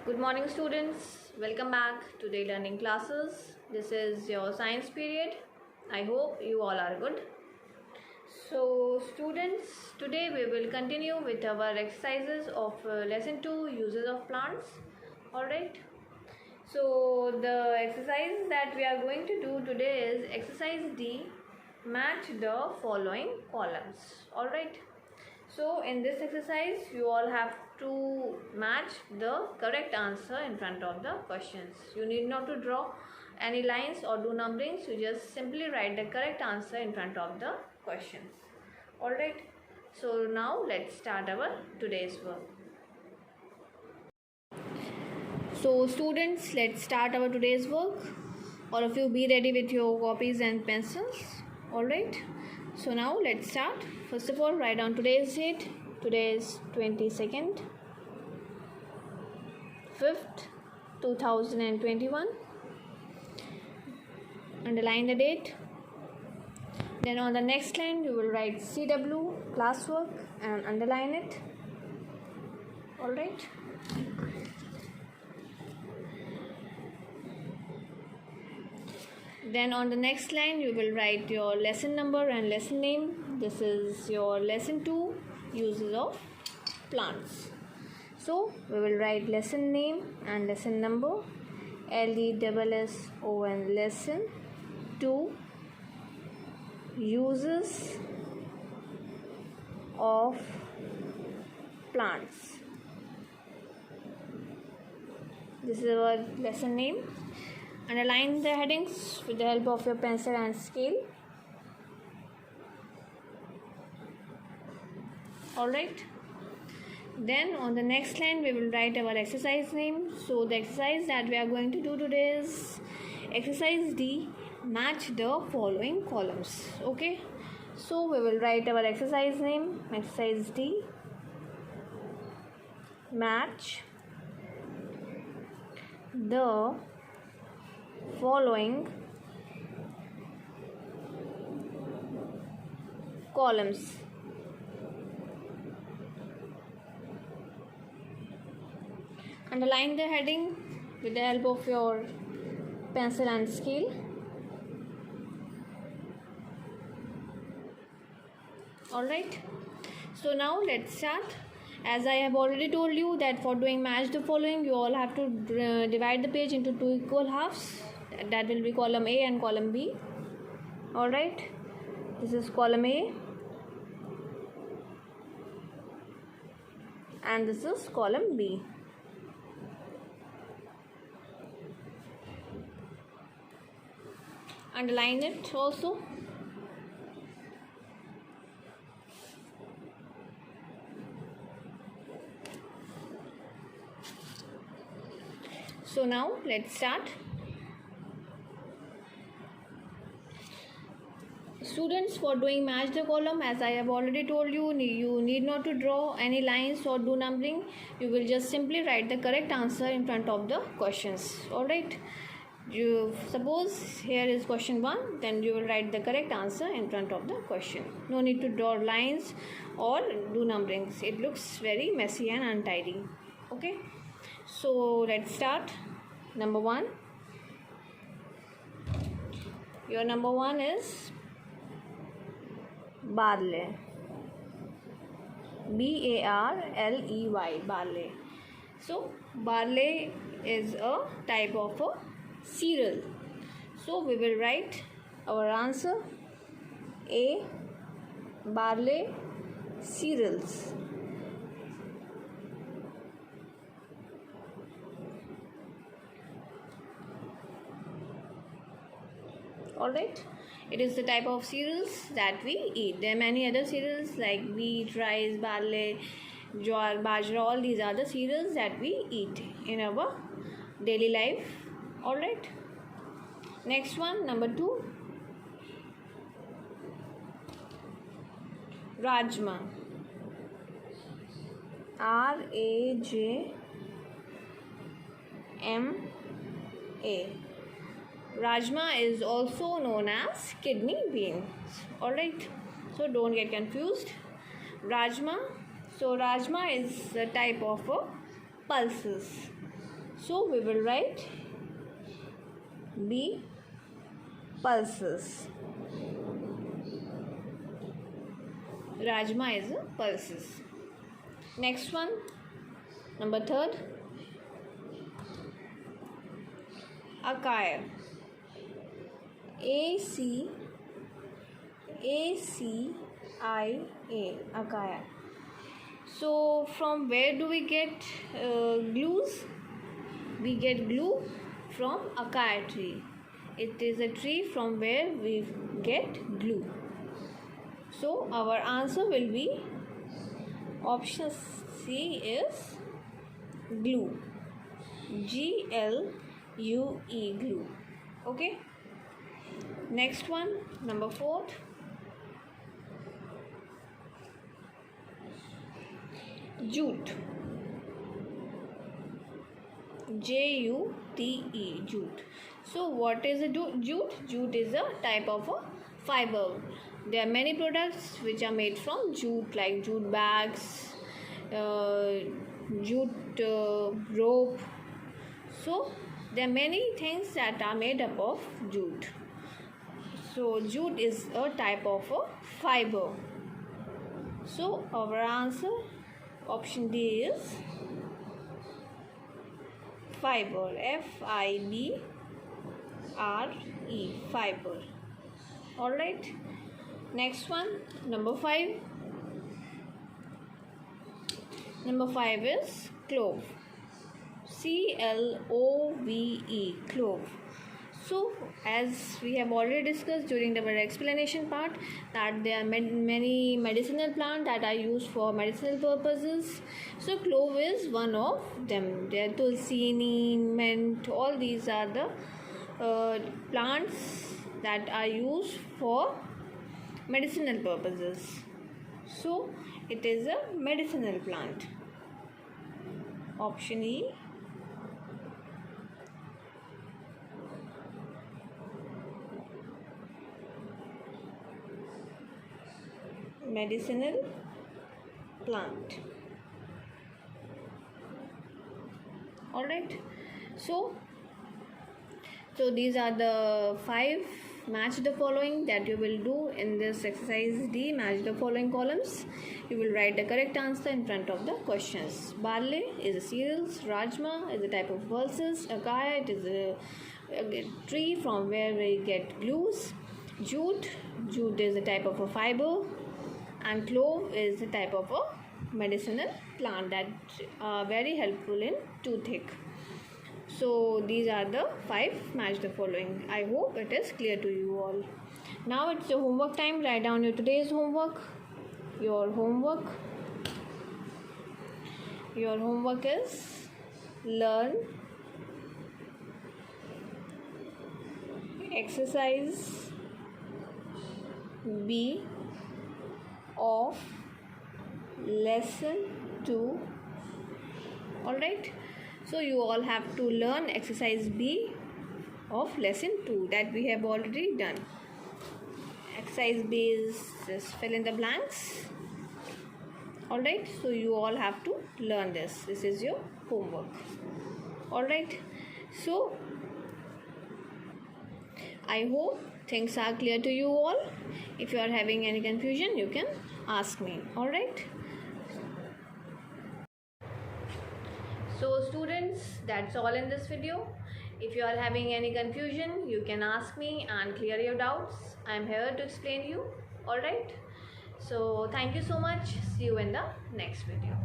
Good morning, students. Welcome back to the learning classes. This is your science period. I hope you all are good. So, students, today we will continue with our exercises of lesson 2, uses of plants. Alright. So, the exercise that we are going to do today is exercise D, match the following columns. Alright. So, in this exercise, you all have to match the correct answer in front of the questions. You need not to draw any lines or do numberings. You just simply write the correct answer in front of the questions. Alright. So, now let's start our today's work. So, students, let's start our today's work. All of you be ready with your copies and pencils. Alright. So now let's start. First of all, write down today's date. Today is 22nd, 5th, 2021. Underline the date. Then on the next line, you will write CW, classwork, and underline it. Alright. Then on the next line, you will write your lesson number and lesson name. This is your lesson 2, uses of plants. So, we will write lesson name and lesson number. LESSON, lesson 2, uses of plants. This is our lesson name. Underline the headings with the help of your pencil and scale. Alright. Then on the next line we will write our exercise name. So the exercise that we are going to do today is exercise D, match the following columns. Okay. So we will write our exercise name, exercise D, match the following columns. Underline the heading with the help of your pencil and scale. Alright. So now let's start. As I have already told you that for doing match the following, you all have to divide the page into two equal halves. That will be column A and column B. Alright. This is column A. And this is column B. Underline it also. So now let's start. Students, for doing match the column, as I have already told you, you need not to draw any lines or do numbering. You will just simply write the correct answer in front of the questions. Alright. You suppose here is question 1, then you will write the correct answer in front of the question. No need to draw lines or do numberings. It looks very messy and untidy. Okay. So let's start. Number 1. Your number 1 is barley. BARLEY, barley. So barley is a type of a cereal. So we will write our answer A, barley cereals. Alright. It is the type of cereals that we eat. There are many other cereals like wheat, rice, barley, jowar, bajra. All these are the cereals that we eat in our daily life. Alright. Next one, number 2. Rajma. RAJMA. Rajma is also known as kidney beans. Alright. So don't get confused. Rajma. So Rajma is a type of pulses. So we will write B, pulses. Rajma is a pulses. Next one, number third, acquire. A-C-I-A, acquire. So from where do we get glues? We get glue from acquire tree. It is a tree from where we get glue. So our answer will be option C is glue. G-L-U-E, glue. Okay. Next one, number 4. Jute. J-U-T-E, jute. So what is a jute? Jute is a type of a fiber. There are many products which are made from jute, like jute bags, jute rope. So there are many things that are made up of jute. So jute is a type of a fiber. So our answer, option D, is fiber. F-I-B-R-E, fiber. Alright. Next one, number 5. Number 5 is clove. C-L-O-V-E, clove. So as we have already discussed during our explanation part, that there are many medicinal plants that are used for medicinal purposes. So clove is one of them. There are tulsi, mint, all these are the plants that are used for medicinal purposes. So it is a medicinal plant. Option E. Medicinal plant. Alright. So these are the 5 match the following that you will do in this exercise D. Match the following columns. You will write the correct answer in front of the questions. Barley is a cereals. Rajma is a type of pulses. Acai, it is a tree from where we get glues. Jute is a type of a fiber. And clove is a type of a medicinal plant that are very helpful in toothache. So these are the 5 match the following. I hope it is clear to you all. Now it's your homework time. Write down your today's homework. Your homework is learn exercise B of lesson 2. Alright. So you all have to learn exercise B of lesson 2 that we have already done. Exercise B is just fill in the blanks. Alright. So you all have to learn this. This is your homework. Alright. So I hope things are clear to you all. If you are having any confusion, you can ask me. Alright. So students, that's all in this video. If you are having any confusion, you can ask me and clear your doubts. I am here to explain you. Alright. So thank you so much. See you in the next video.